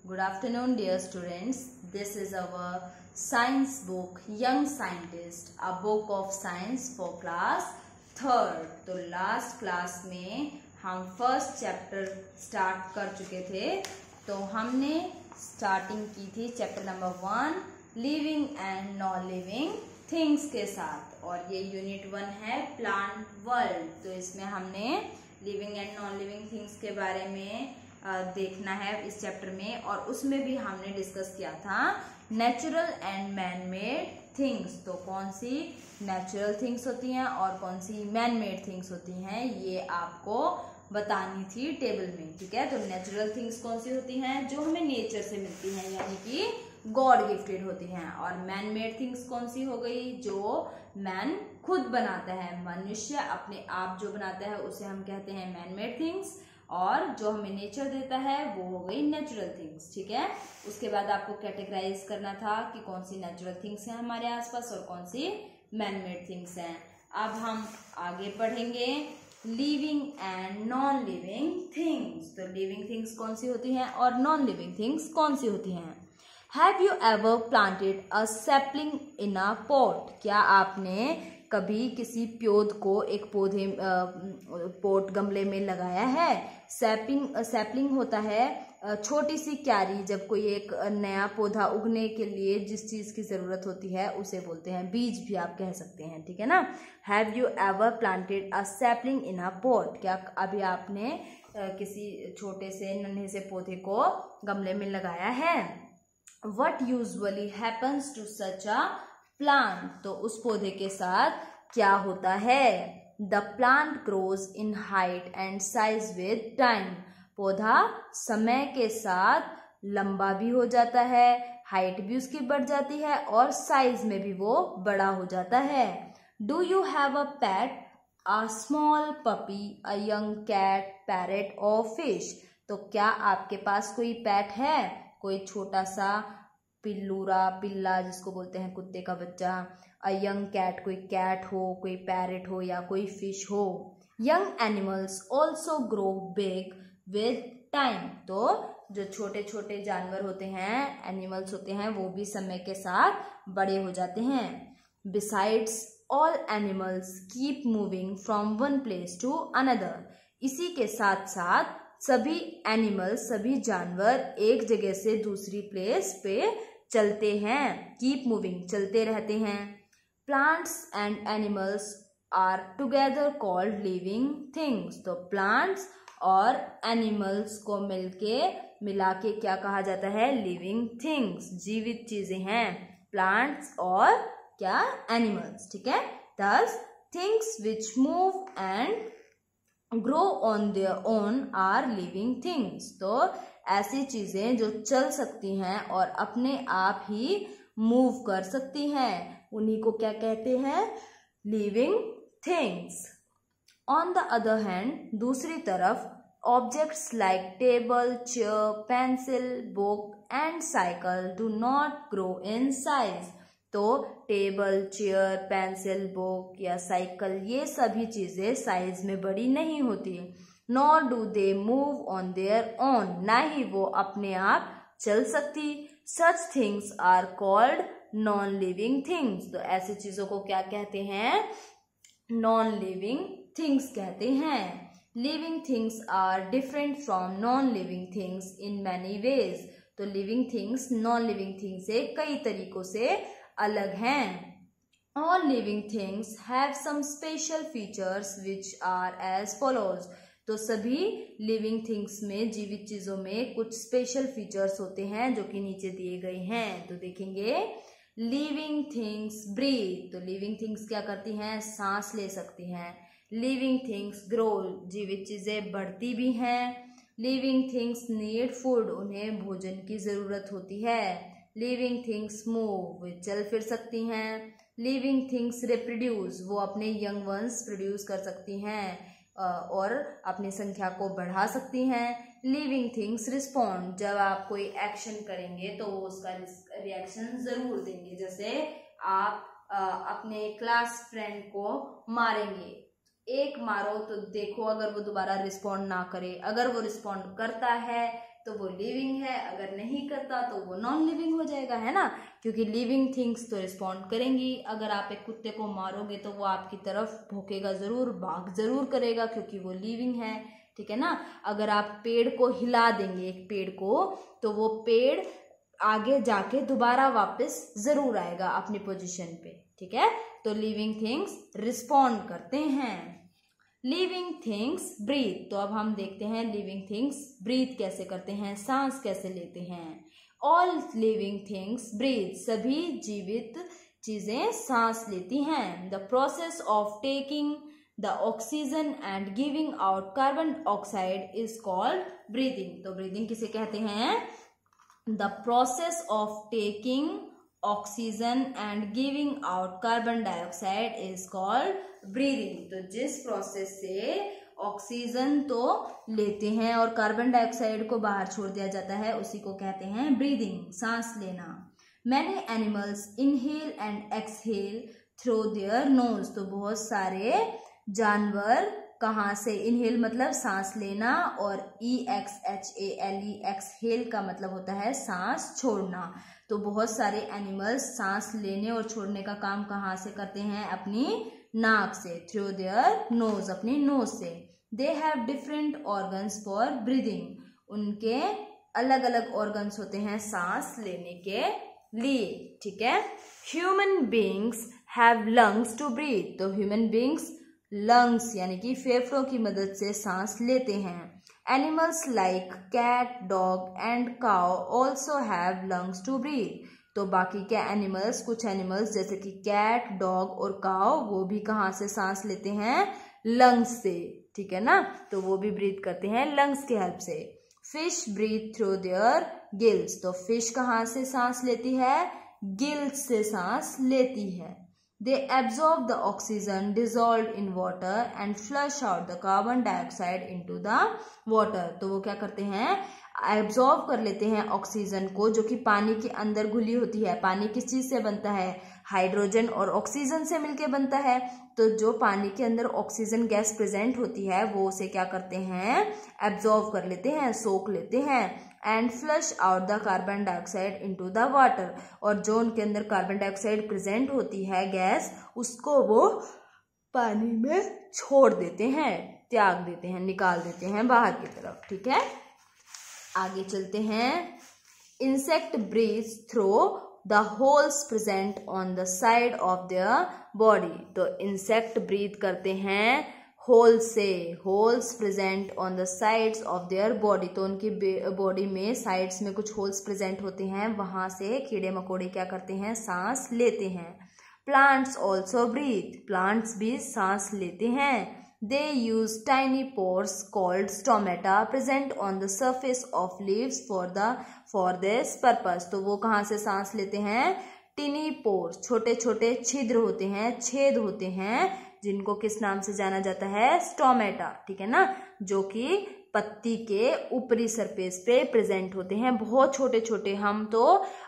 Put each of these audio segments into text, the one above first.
Good afternoon, dear students. This is our science book, Young Scientist, a book of science for class 3rd. तो last class में हम first chapter start कर चुके थे. तो हमने स्टार्टिंग की थी chapter number 1, living and non living things के साथ, और ये यूनिट 1 है प्लांट वर्ल्ड. तो इसमें हमने living and non living things के बारे में देखना है इस चैप्टर में, और उसमें भी हमने डिस्कस किया था natural and man made things. तो कौन सी नेचुरल थिंग्स होती हैं और कौन सी मैन मेड थिंग्स होती हैं ये आपको बतानी थी टेबल में. ठीक है, तो नेचुरल थिंग्स कौन सी होती हैं? जो हमें नेचर से मिलती हैं, यानी कि गॉड गिफ्टेड होती हैं. और मैन मेड थिंग्स कौन सी हो गई? जो मैन खुद बनाता है, मनुष्य अपने आप जो बनाता है उसे हम कहते हैं मैन मेड थिंग्स, और जो हमें नेचर देता है वो हो गई नेचुरल थिंग्स. ठीक है, उसके बाद आपको कैटेगराइज करना था कि कौन सी नेचुरल थिंग्स हैं हमारे आसपास और कौन सी मैन मेड थिंग्स हैं. अब हम आगे पढ़ेंगे living and non living things. तो लिविंग थिंग्स कौन सी होती हैं और नॉन लिविंग थिंग्स कौन सी होती हैं? Have you ever planted a sapling in a pot? क्या आपने कभी किसी पौध को एक पॉट गमले में लगाया है? सैपलिंग होता है छोटी सी क्यारी. जब कोई एक नया पौधा उगने के लिए जिस चीज की जरूरत होती है उसे बोलते हैं बीज, भी आप कह सकते हैं. ठीक है ना. Have you ever planted a sapling in a pot? क्या अभी आपने किसी छोटे से नन्हे से पौधे को गमले में लगाया है? What usually happens to such a plant? तो उस पौधे के साथ क्या होता है? The plant grows in height and size with time. पौधा समय के साथ लंबा भी हो जाता है, हाइट भी उसकी बढ़ जाती है और साइज में भी वो बड़ा हो जाता है. Do you have a pet? A small puppy, a young cat, parrot or fish? तो क्या आपके पास कोई पेट है? कोई छोटा सा पिल्ला जिसको बोलते हैं कुत्ते का बच्चा, अ यंग कैट कोई कैट हो, कोई पैरेट हो या कोई फिश हो. Young animals also grow big with time. तो जो छोटे छोटे जानवर होते हैं, एनिमल्स होते हैं, वो भी समय के साथ बड़े हो जाते हैं. Besides all animals keep moving from one place to another. इसी के साथ साथ सभी एनिमल्स, सभी जानवर एक जगह से दूसरी प्लेस पे चलते हैं. कीप मूविंग, चलते रहते हैं. Plants and animals are together called living things. तो प्लांट्स और एनिमल्स को मिला के क्या कहा जाता है? Living things. जीवित चीजें हैं प्लांट्स और क्या? एनिमल्स. ठीक है. Thus things which move and grow on their own are living things. तो ऐसी चीजें जो चल सकती हैं और अपने आप ही मूव कर सकती हैं, उन्हीं को क्या कहते हैं? Living things. On the other hand, दूसरी तरफ, objects like table, chair, pencil, book and cycle do not grow in size. तो टेबल, चेयर, पेंसिल, बुक या साइकिल, ये सभी चीजें साइज में बड़ी नहीं होती. Nor do they move on their own, ना ही वो अपने आप चल सकती. Such things are called non living things. तो ऐसी चीजों को क्या कहते हैं? नॉन लिविंग थिंग्स कहते हैं. Living things are different from non living things in many ways. तो living things non living things से कई तरीकों से अलग हैं. All living things have some special features which are as follows. तो सभी लिविंग थिंग्स में, जीवित चीजों में कुछ स्पेशल फीचर्स होते हैं जो कि नीचे दिए गए हैं. तो देखेंगे, लिविंग थिंग्स ब्रीथ. तो लिविंग थिंग्स क्या करती हैं? सांस ले सकती हैं. लिविंग थिंग्स ग्रो, जीवित चीजें बढ़ती भी हैं. लिविंग थिंग्स नीड फूड, उन्हें भोजन की जरूरत होती है. लिविंग थिंग्स मूव, वे चल फिर सकती हैं. लिविंग थिंग्स रिप्रोड्यूस, वो अपने यंग वंस प्रोड्यूस कर सकती हैं और अपनी संख्या को बढ़ा सकती हैं. लिविंग थिंग्स रिस्पॉन्ड, जब आप कोई एक्शन करेंगे तो वो उसका रिएक्शन जरूर देंगे. जैसे आप अपने क्लास फ्रेंड को मारेंगे, एक मारो तो देखो अगर वो दोबारा रिस्पॉन्ड ना करे, अगर वो रिस्पॉन्ड करता है तो वो लिविंग है, अगर नहीं करता तो वो नॉन लिविंग हो जाएगा, है ना, क्योंकि लिविंग थिंग्स तो रिस्पॉन्ड करेंगी। अगर आप एक कुत्ते को मारोगे तो वो आपकी तरफ भौंकेगा जरूर, बाघ जरूर करेगा, क्योंकि वो लिविंग है, ठीक है ना। अगर आप पेड़ को हिला देंगे, एक पेड़ को, तो वो पेड़ आगे जाके दोबारा वापस जरूर आएगा अपनी पोजीशन पे, ठीक है। तो लिविंग थिंग्स रिस्पॉन्ड करते हैं। लिविंग थिंग्स ब्रीथ, तो अब हम देखते हैं लिविंग थिंग्स ब्रीथ कैसे करते हैं, सांस कैसे लेते हैं। ऑल लिविंग थिंग्स ब्रीथ, सभी जीवित चीजें सांस लेती हैं। The process of taking the oxygen and giving out carbon oxide is called breathing. तो ब्रीदिंग किसे कहते हैं? The process of taking oxygen and giving out carbon dioxide is called breathing. तो जिस प्रोसेस से ऑक्सीजन तो लेते हैं और कार्बन डाइऑक्साइड को बाहर छोड़ दिया जाता है, उसी को कहते हैं ब्रीदिंग, सांस लेना। Many animals inhale and exhale through their nose, तो बहुत सारे जानवर कहाँ से, इनहेल मतलब सांस लेना, और EXHALE एक्सहेल का मतलब होता है सांस छोड़ना। तो बहुत सारे एनिमल्स सांस लेने और छोड़ने का काम कहाँ से करते हैं? अपनी नाक से, थ्रू देयर नोज, अपनी नोज से। They have different organs for breathing, उनके अलग अलग ऑर्गन्स होते हैं सांस लेने के लिए, ठीक है। Human beings have lungs to breathe, तो ह्यूमन बींग्स लंग्स यानी कि फेफड़ों की मदद से सांस लेते हैं। Animals like cat, dog and cow also have lungs to breathe, तो बाकी के एनिमल्स, कुछ एनिमल्स जैसे कि कैट, डॉग और काउ, वो भी कहाँ से सांस लेते हैं? लंग्स से, ठीक है ना। तो वो भी ब्रीथ करते हैं लंग्स की हेल्प से। Fish breathe through their gills, तो फिश कहाँ से सांस लेती है? गिल्स से सांस लेती है। They absorb the oxygen dissolved in water and flush out the carbon dioxide into the water, तो वो क्या करते हैं? एब्जॉर्ब कर लेते हैं ऑक्सीजन को, जो कि पानी के अंदर घुली होती है। पानी किस चीज से बनता है? हाइड्रोजन और ऑक्सीजन से मिलके बनता है। तो जो पानी के अंदर ऑक्सीजन गैस प्रेजेंट होती है, वो उसे क्या करते हैं? एब्जॉर्ब कर लेते हैं, सोख लेते हैं। And flush out the carbon dioxide into the water, और जो उनके अंदर कार्बन डाइऑक्साइड प्रेजेंट होती है गैस, उसको वो पानी में छोड़ देते हैं, त्याग देते हैं, निकाल देते हैं बाहर की तरफ, ठीक है। आगे चलते हैं। Insect breathe through the holes present on the side of their body, तो इंसेक्ट ब्रीथ करते हैं होल से, holes present on the sides of their body, तो उनकी बॉडी में साइड्स में कुछ होल्स प्रेजेंट होते हैं, वहां से कीड़े मकोड़े क्या करते हैं? सांस लेते हैं। प्लांट्स ऑल्सो ब्रीथ, प्लांट्स भी सांस लेते हैं। They use tiny pores called stomata present on the surface of leaves for this purpose, तो वो कहाँ से सांस लेते हैं? टिनी पोर्स, छोटे छोटे छिद्र होते हैं, छेद होते हैं, जिनको किस नाम से जाना जाता है? स्टोमेटा, ठीक है ना, जो कि पत्ती के ऊपरी सरफेस पे प्रेजेंट होते हैं, बहुत छोटे छोटे, हम तो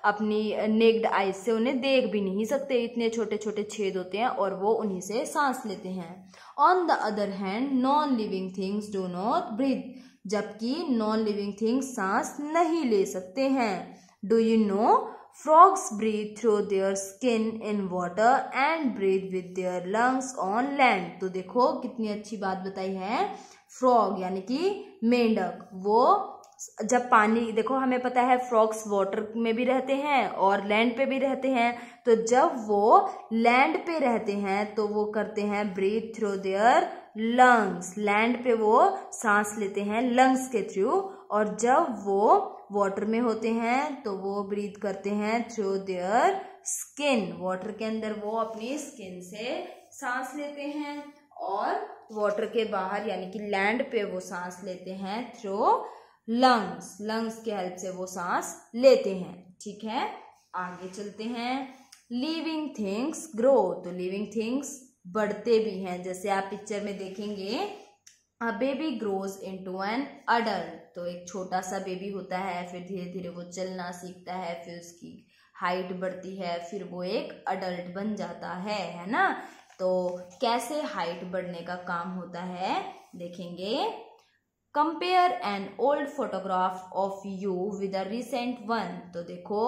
अपनी नेक्ड आईज से उन्हें देख भी नहीं सकते, इतने छोटे छोटे छेद होते हैं, और वो उन्हीं से सांस लेते हैं। On the other hand non living things do not breathe, जबकि नॉन लिविंग थिंग्स सांस नहीं ले सकते हैं। Do you know Frogs breathe through their skin in water and breathe with their lungs on land, तो देखो कितनी अच्छी बात बताई है। फ्रॉग यानी कि मेंढक, वो जब पानी, देखो हमें पता है फ्रॉग्स वाटर में भी रहते हैं और लैंड पे भी रहते हैं, तो जब वो लैंड पे रहते हैं तो वो करते हैं breathe through their lungs, land पे वो सांस लेते हैं लंग्स के थ्रू, और जब वो वाटर में होते हैं तो वो ब्रीथ करते हैं थ्रू देयर स्किन, वाटर के अंदर वो अपनी स्किन से सांस लेते हैं, और वाटर के बाहर यानी कि लैंड पे वो सांस लेते हैं थ्रू लंग्स, लंग्स के हेल्प से वो सांस लेते हैं, ठीक है। आगे चलते हैं। लिविंग थिंग्स ग्रो, तो लिविंग थिंग्स बढ़ते भी हैं, जैसे आप पिक्चर में देखेंगे, a baby grows into an adult, तो एक छोटा सा बेबी होता है, फिर धीरे धीरे वो चलना सीखता है, फिर उसकी हाइट बढ़ती है, फिर वो एक अडल्ट बन जाता है ना। तो कैसे हाइट बढ़ने का काम होता है देखेंगे। Compare an old photograph of you with a recent one. तो देखो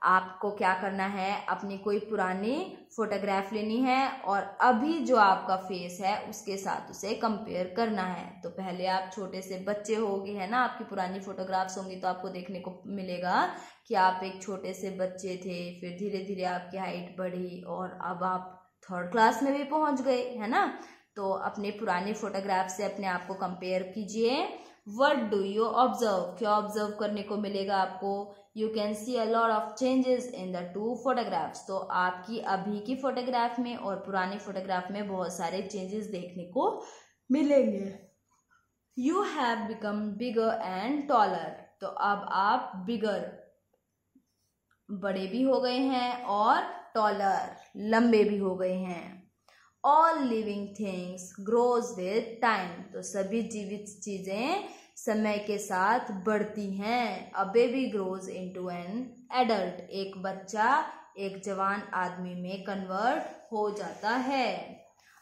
आपको क्या करना है, अपनी कोई पुरानी फोटोग्राफ लेनी है और अभी जो आपका फेस है उसके साथ उसे कंपेयर करना है। तो पहले आप छोटे से बच्चे होंगे, है ना, आपकी पुरानी फोटोग्राफ्स होंगी तो आपको देखने को मिलेगा कि आप एक छोटे से बच्चे थे, फिर धीरे धीरे आपकी हाइट बढ़ी और अब आप 3rd क्लास में भी पहुंच गए, है ना। तो अपने पुरानी फोटोग्राफ से अपने आप को कंपेयर कीजिए। व्हाट डू यू ऑब्जर्व, क्या ऑब्जर्व करने को मिलेगा आपको? You can see a lot of changes in the 2 photographs. तो आपकी अभी की फोटोग्राफ में और पुरानी फोटोग्राफ में बहुत सारे चेंजेस देखने को मिलेंगे। You have become bigger and taller. तो अब आप बिगर, बड़े भी हो गए हैं, और टॉलर, लंबे भी हो गए हैं। All living things grows with time. तो सभी जीवित चीजें समय के साथ बढ़ती हैं। A baby grows into an adult. एक बच्चा एक जवान आदमी में कन्वर्ट हो जाता है।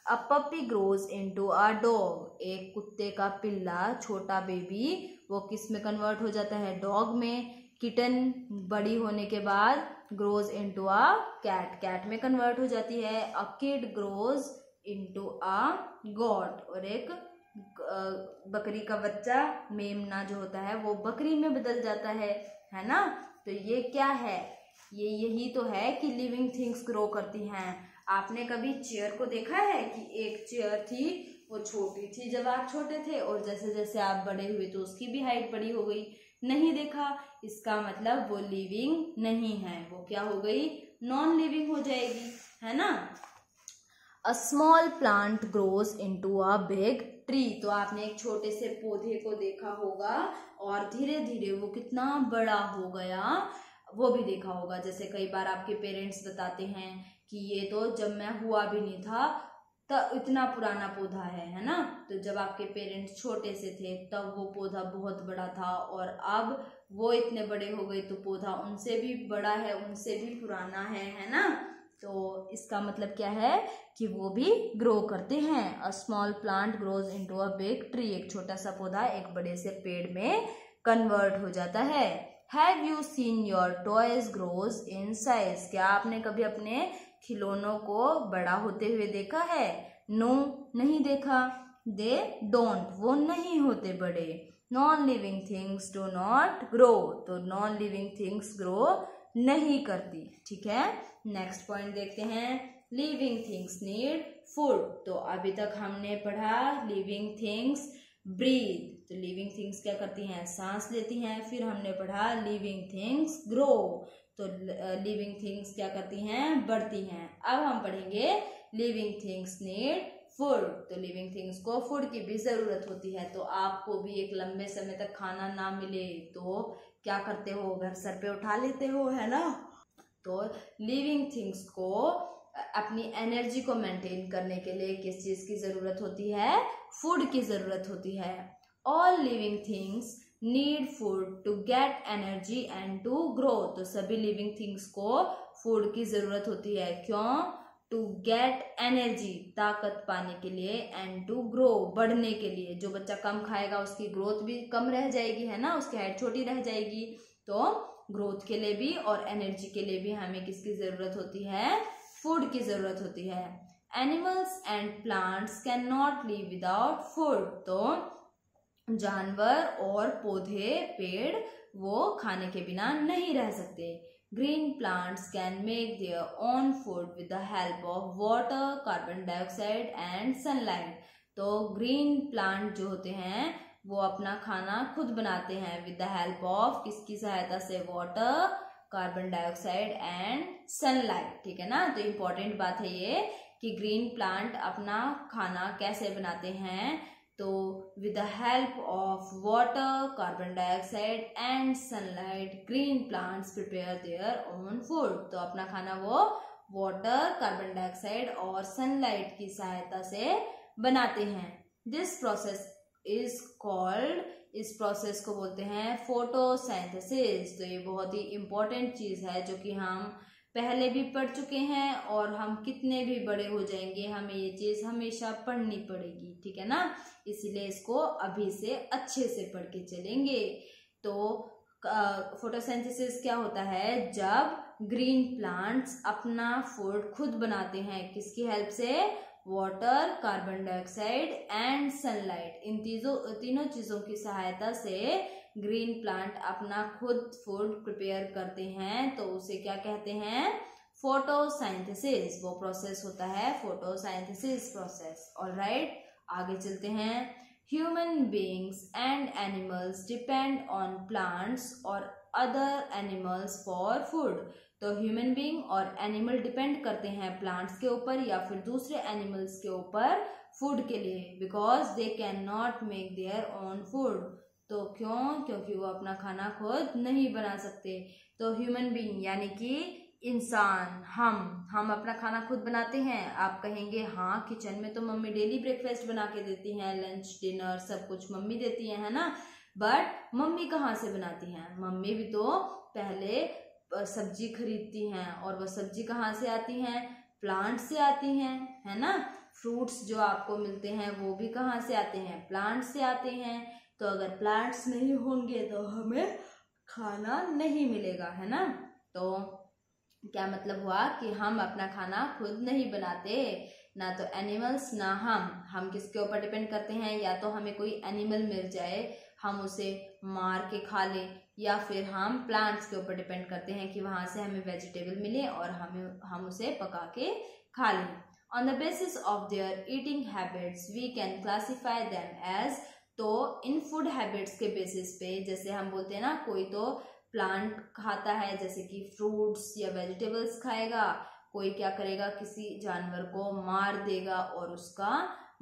A puppy grows into a dog. एक कुत्ते का पिल्ला, छोटा बेबी, वो किस में कन्वर्ट हो जाता है? डॉग में। किटन बड़ी होने के बाद grows into a cat, cat में कन्वर्ट हो जाती है। A kid grows into a goat. और एक बकरी का बच्चा, मेमना जो होता है, वो बकरी में बदल जाता है ना। तो ये क्या है? ये यही तो है कि लिविंग थिंग्स ग्रो करती हैं। आपने कभी चेयर को देखा है कि एक चेयर थी, वो छोटी थी जब आप छोटे थे और जैसे जैसे आप बड़े हुए तो उसकी भी हाइट बड़ी हो गई? नहीं देखा। इसका मतलब वो लिविंग नहीं है, वो क्या हो गई? नॉन लिविंग हो जाएगी, है ना। A small plant grows into a big tree. तो आपने एक छोटे से पौधे को देखा होगा और धीरे धीरे वो कितना बड़ा हो गया वो भी देखा होगा। जैसे कई बार आपके पेरेंट्स बताते हैं कि ये तो जब मैं हुआ भी नहीं था तब इतना पुराना पौधा है ना। तो जब आपके पेरेंट्स छोटे से थे तब वो पौधा बहुत बड़ा था और अब वो इतने बड़े हो गए तो पौधा उनसे भी बड़ा है, उनसे भी पुराना है ना। तो इसका मतलब क्या है कि वो भी ग्रो करते हैं। A small plant grows into a big tree. एक छोटा सा पौधा एक बड़े से पेड़ में कन्वर्ट हो जाता है। Have you seen your toys grows in size. क्या आपने कभी अपने खिलौनों को बड़ा होते हुए देखा है? नो, नहीं देखा। दे डोंट, वो नहीं होते बड़े। Non living things do not grow. तो नॉन लिविंग थिंग्स ग्रो नहीं करती, ठीक है। नेक्स्ट पॉइंट देखते हैं। Living things need food. तो अभी तक हमने पढ़ा लिविंग थिंग्स ब्रीथ। तो लिविंग थिंग्स क्या करती हैं? सांस लेती हैं। फिर हमने पढ़ा लिविंग थिंग्स ग्रो। तो लिविंग थिंग्स क्या करती हैं? बढ़ती हैं। अब हम पढ़ेंगे लिविंग थिंग्स नीड फूड। तो लिविंग थिंग्स को फूड की भी जरूरत होती है। तो आपको भी एक लंबे समय तक खाना ना मिले तो क्या करते हो? घर सर पे उठा लेते हो, है ना। तो लिविंग थिंग्स को अपनी एनर्जी को मेंटेन करने के लिए किस चीज की जरूरत होती है? फूड की जरूरत होती है। All living things need food to get energy and to grow. तो सभी लिविंग थिंग्स को फूड की जरूरत होती है। क्यों? टू गेट एनर्जी, ताकत पाने के लिए, एंड टू ग्रो, बढ़ने के लिए। जो बच्चा कम खाएगा उसकी ग्रोथ भी कम रह जाएगी, है ना, उसकी हाइट छोटी रह जाएगी। तो ग्रोथ के लिए भी और एनर्जी के लिए भी हमें किसकी जरूरत होती है? फूड की जरूरत होती है। Animals and plants can not live without food. तो जानवर और पौधे, पेड़, वो खाने के बिना नहीं रह सकते। Green plants can make their own food with the help of water, carbon dioxide and sunlight. तो ग्रीन प्लांट जो होते हैं वो अपना खाना खुद बनाते हैं विद द हेल्प ऑफ किसकी सहायता से? Water, carbon dioxide and sunlight, ठीक है ना। तो इम्पोर्टेंट बात है ये कि ग्रीन प्लांट अपना खाना कैसे बनाते हैं? तो with the help of water, carbon dioxide and sunlight, green plants prepare their own food. तो अपना खाना वो वाटर, कार्बन डाइऑक्साइड और सनलाइट की सहायता से बनाते हैं। दिस प्रोसेस इज कॉल्ड, इस प्रोसेस को बोलते हैं फोटोसिंथेसिस। तो ये बहुत ही इम्पोर्टेंट चीज है जो कि हम पहले भी पढ़ चुके हैं और हम कितने भी बड़े हो जाएंगे हमें ये चीज हमेशा पढ़नी पड़ेगी, ठीक है ना। इसीलिए इसको अभी से अच्छे से पढ़ के चलेंगे। तो फोटोसिंथेसिस क्या होता है, जब ग्रीन प्लांट्स अपना फूड खुद बनाते हैं, किसकी हेल्प से, water, carbon dioxide and sunlight, इन तीनों चीजों की सहायता से ग्रीन प्लांट अपना खुद फूड प्रिपेयर करते हैं, तो उसे क्या कहते हैं, फोटोसिंथेसिस। वो प्रोसेस होता है फोटोसिंथेसिस प्रोसेस। ऑलराइट, आगे चलते हैं। Human beings and animals depend on plants और अदर एनिमल्स फॉर फूड। तो ह्यूमन बीइंग और एनिमल डिपेंड करते हैं प्लांट्स के ऊपर या फिर दूसरे एनिमल्स के ऊपर फूड के लिए, because they can not make their own food. तो क्यों, क्योंकि वो अपना खाना खुद नहीं बना सकते। तो ह्यूमन बीइंग यानी कि इंसान, हम अपना खाना खुद बनाते हैं। आप कहेंगे हाँ, किचन में तो मम्मी डेली ब्रेकफास्ट बना के देती हैं, लंच डिनर सब कुछ मम्मी देती है ना। बट मम्मी कहाँ से बनाती हैं, मम्मी भी तो पहले सब्जी खरीदती हैं, और वो सब्जी कहाँ से आती हैं, प्लांट से आती हैं, है ना। फ्रूट्स जो आपको मिलते हैं वो भी कहाँ से आते हैं, प्लांट से आते हैं। तो अगर प्लांट्स नहीं होंगे तो हमें खाना नहीं मिलेगा, है ना। तो क्या मतलब हुआ कि हम अपना खाना खुद नहीं बनाते, ना तो एनिमल्स ना हम किसके ऊपर डिपेंड करते हैं, या तो हमें कोई एनिमल मिल जाए हम उसे मार के खा लें, या फिर हम प्लांट्स के ऊपर डिपेंड करते हैं कि वहां से हमें वेजिटेबल मिले और हम उसे पका के खा लें। On the basis of their eating habits we can classify them as. तो इन फूड हैबिट्स के बेसिस पे, जैसे हम बोलते हैं ना, कोई तो प्लांट खाता है जैसे कि फ्रूट्स या वेजिटेबल्स खाएगा, कोई क्या करेगा, किसी जानवर को मार देगा और उसका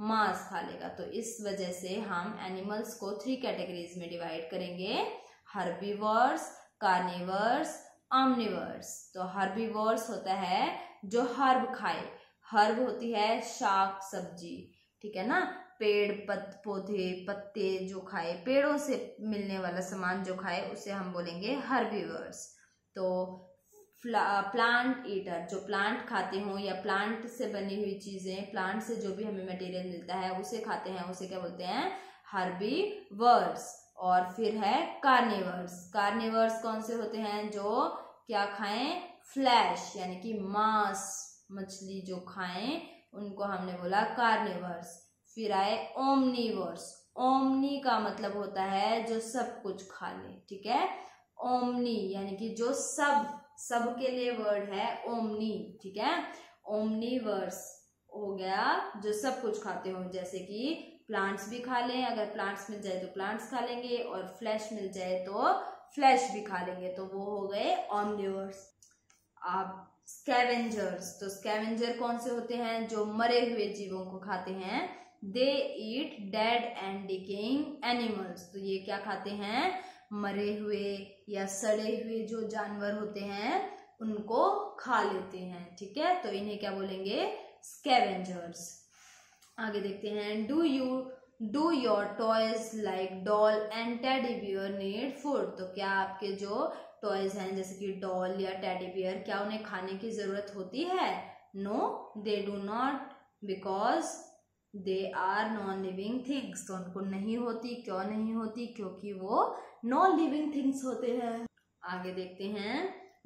मांस खा लेगा। तो इस वजह से हम एनिमल्स को 3 कैटेगरीज में डिवाइड करेंगे, हर्बीवर्स, कार्निवर्स, ऑमनिवर्स। तो हर्बीवर्स होता है जो हर्ब खाए, हर्ब होती है शाक सब्जी, ठीक है ना, पेड़ पौधे पत्ते जो खाए, पेड़ों से मिलने वाला सामान जो खाए उसे हम बोलेंगे हर्बीवर्स। तो प्लांट ईटर, जो प्लांट खाते हो या प्लांट से बनी हुई चीजें, प्लांट से जो भी हमें मटेरियल मिलता है उसे खाते हैं, उसे क्या बोलते हैं, हर्बीवर्स। और फिर है कार्निवर्स। कार्निवर्स कौन से होते हैं, जो क्या खाएं, फ्लैश यानी कि मांस, मछली जो खाएं उनको हमने बोला कार्निवर्स। फिर आए ओमनीवर्स। ओमनी का मतलब होता है जो सब कुछ खा ले, ठीक है। ओमनी यानी कि जो सब के लिए वर्ड है ओमनी, ठीक है। ओमनीवर्स हो गया जो सब कुछ खाते हो, जैसे कि प्लांट्स भी खा लें, अगर प्लांट्स मिल जाए तो प्लांट्स खा लेंगे, और फ्लैश मिल जाए तो फ्लैश भी खा लेंगे, तो वो हो गए ओमनीवर्स। आप स्कैवेंजर्स, तो स्कैवेंजर कौन से होते हैं, जो मरे हुए जीवों को खाते हैं। दे ईट डेड एंड डिकेइंग एनिमल्स। तो ये क्या खाते हैं, मरे हुए या सड़े हुए जो जानवर होते हैं उनको खा लेते हैं, ठीक है। तो इन्हें क्या बोलेंगे, स्कैवेंजर्स। आगे देखते हैं, do your toys like doll and teddy bear need food. तो क्या आपके जो टॉयज हैं जैसे कि डॉल या टेडी बियर, क्या उन्हें खाने की जरूरत होती है। No they do not, because they are non living things. तो उनको नहीं होती, क्यों नहीं होती, क्योंकि वो नॉन लिविंग थिंग्स होते हैं। आगे देखते हैं,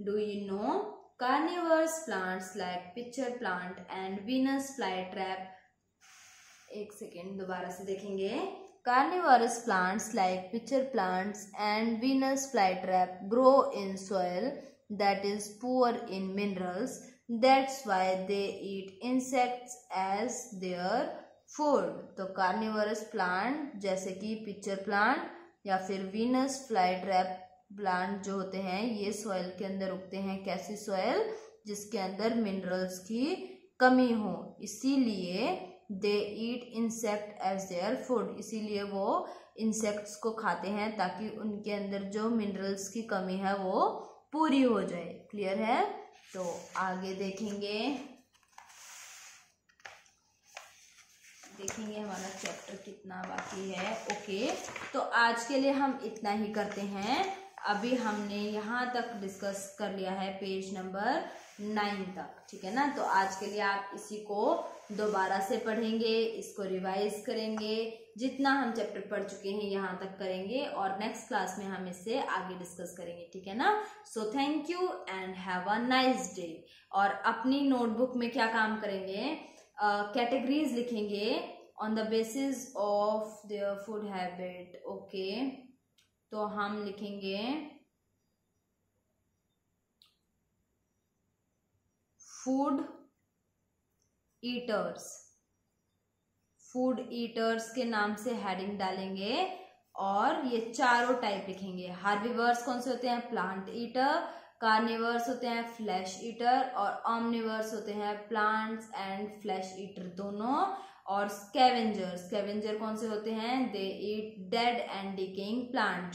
do you no carnivores plants like pitcher plant and Venus flytrap. एक सेकेंड, दोबारा से देखेंगे। Carnivores plants like picture plants and Venus flytrap grow in soil that is poor in minerals. That's why they eat insects as their food. तो carnivorous plant जैसे कि pitcher plant या फिर Venus flytrap plant जो होते हैं, ये soil के अंदर उगते हैं। कैसी सॉइल, जिसके अंदर मिनरल्स की कमी हो, इसीलिए दे ईट इंसेक्ट एज देयर फूड। इसीलिए वो इंसेक्ट्स को खाते हैं ताकि उनके अंदर जो मिनरल्स की कमी है वो पूरी हो जाए। क्लियर है। तो आगे देखेंगे हमारा चैप्टर कितना बाकी है। ओके, तो आज के लिए हम इतना ही करते हैं। अभी हमने यहाँ तक डिस्कस कर लिया है पेज नंबर 9 तक, ठीक है ना। तो आज के लिए आप इसी को दोबारा से पढ़ेंगे, इसको रिवाइज करेंगे, जितना हम चैप्टर पढ़ चुके हैं यहाँ तक करेंगे और नेक्स्ट क्लास में हम इससे आगे डिस्कस करेंगे, ठीक है ना। So thank you and have a nice day. और अपनी नोटबुक में क्या काम करेंगे, कैटेगरीज लिखेंगे on the basis of their food habit. Okay, तो हम लिखेंगे फूड ईटर्स। फूड ईटर्स के नाम से हेडिंग डालेंगे और ये चारों टाइप लिखेंगे। हार्बिवर्स कौन से होते हैं, प्लांट ईटर, कार्निवर्स होते हैं फ्लैश ईटर, और ऑमनिवर्स होते हैं प्लांट्स एंड फ्लैश ईटर दोनों। और स्कैवेंजर कौन से होते हैं, दे ईट डेड एंड डिकेइंग प्लांट,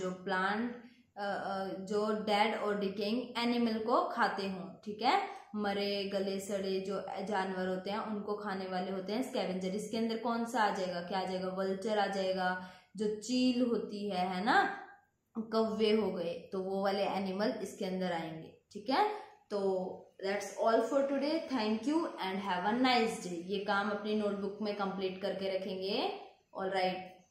जो डेड और डिकेइंग एनिमल को खाते हों, ठीक है। मरे गले सड़े जो जानवर होते हैं उनको खाने वाले होते हैं स्कैवेंजर। इसके अंदर कौन सा आ जाएगा, क्या आ जाएगा, वल्चर आ जाएगा, जो चील होती है ना, कौवे हो गए, तो वो वाले एनिमल इसके अंदर आएंगे, ठीक है। तो that's all for today, thank you and have a nice day. ये काम अपनी नोटबुक में कंप्लीट करके रखेंगे। All right.